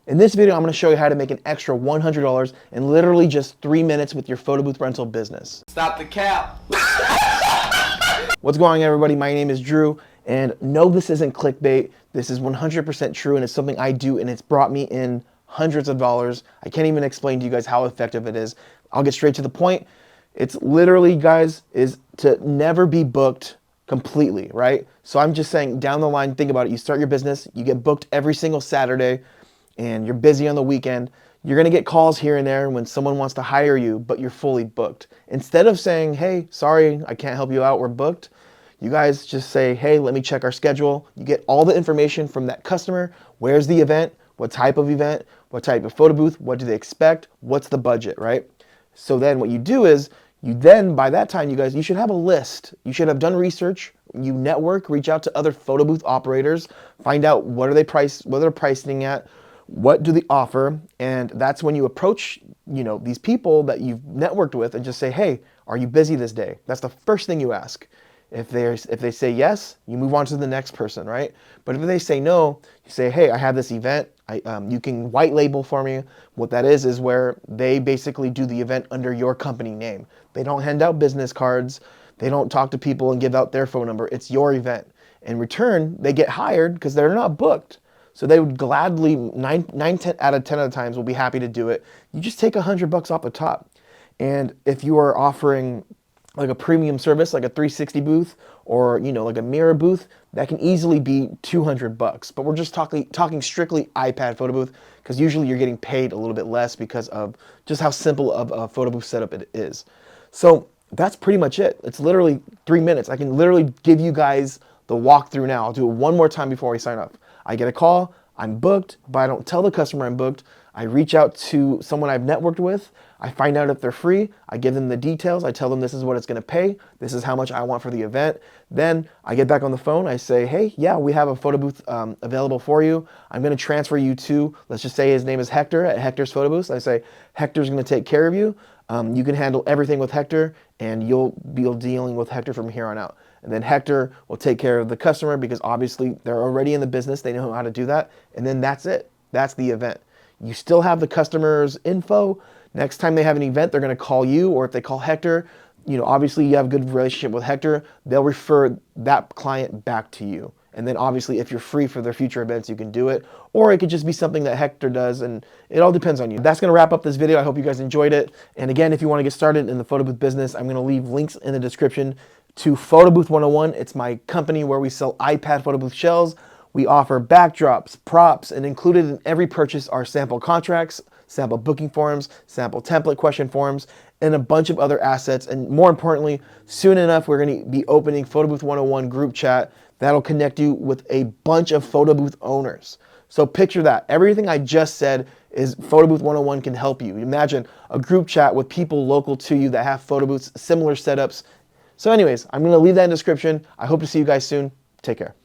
In this video, I'm going to show you how to make an extra $100 in literally just 3 minutes with your photo booth rental business. Stop the cap. What's going on, everybody? My name is Drew, and no, this isn't clickbait. This is 100% true, and it's something I do, and it's brought me in hundreds of dollars. I can't even explain to you guys how effective it is. I'll get straight to the point. It's literally, guys, is to never be booked completely, right? So I'm just saying, down the line, think about it. You start your business, you get booked every single Saturday, and you're busy on the weekend. You're gonna get calls here and there when someone wants to hire you, but you're fully booked. Instead of saying, hey, sorry, I can't help you out, we're booked, you guys just say, hey, let me check our schedule. You get all the information from that customer. Where's the event? What type of event? What type of photo booth? What do they expect? What's the budget, right? So then what you do is, by that time, you guys, you should have a list. You should have done research. You network, reach out to other photo booth operators, find out what they're pricing at, what do they offer, and that's when you approach, these people that you've networked with and just say, hey, are you busy this day? That's the first thing you ask. If they say yes, you move on to the next person, right? But if they say no, you say, hey, I have this event. You can white label for me. What that is where they basically do the event under your company name. They don't hand out business cards. They don't talk to people and give out their phone number. It's your event. In return, they get hired because they're not booked. So they would gladly, 10 out of 10 of the times, will be happy to do it. You just take $100 off the top. And if you are offering like a premium service, like a 360 booth, or like a mirror booth, that can easily be $200. But we're just talking strictly iPad photo booth, because usually you're getting paid a little bit less because of just how simple of a photo booth setup it is. So that's pretty much it. It's literally 3 minutes. I can literally give you guys the walkthrough now. I'll do it one more time before we sign up. I get a call, I'm booked, but I don't tell the customer I'm booked. I reach out to someone I've networked with. I find out if they're free. I give them the details. I tell them this is what it's going to pay. This is how much I want for the event. Then I get back on the phone. I say, hey, yeah, we have a photo booth available for you. I'm going to transfer you to, let's just say his name is Hector at Hector's Photo Booth. I say, Hector's going to take care of you. You can handle everything with Hector, and you'll be dealing with Hector from here on out. And then Hector will take care of the customer, because obviously they're already in the business. They know how to do that. And then that's it. That's the event. You still have the customer's info. Next time they have an event, they're going to call you, or if they call Hector, obviously you have a good relationship with Hector, they'll refer that client back to you. And then obviously if you're free for their future events, you can do it. Or it could just be something that Hector does, and it all depends on you. That's going to wrap up this video. I hope you guys enjoyed it. And again, if you want to get started in the photo booth business, I'm going to leave links in the description to Photo Booth 101. It's my company where we sell iPad photo booth shells. We offer backdrops, props, and included in every purchase are sample contracts, sample booking forms, sample template question forms, and a bunch of other assets. And more importantly, soon enough, we're going to be opening Photo Booth 101 group chat that'll connect you with a bunch of photo booth owners. So picture that. Everything I just said is Photo Booth 101 can help you. Imagine a group chat with people local to you that have photo booths, similar setups. So anyways, I'm going to leave that in the description. I hope to see you guys soon. Take care.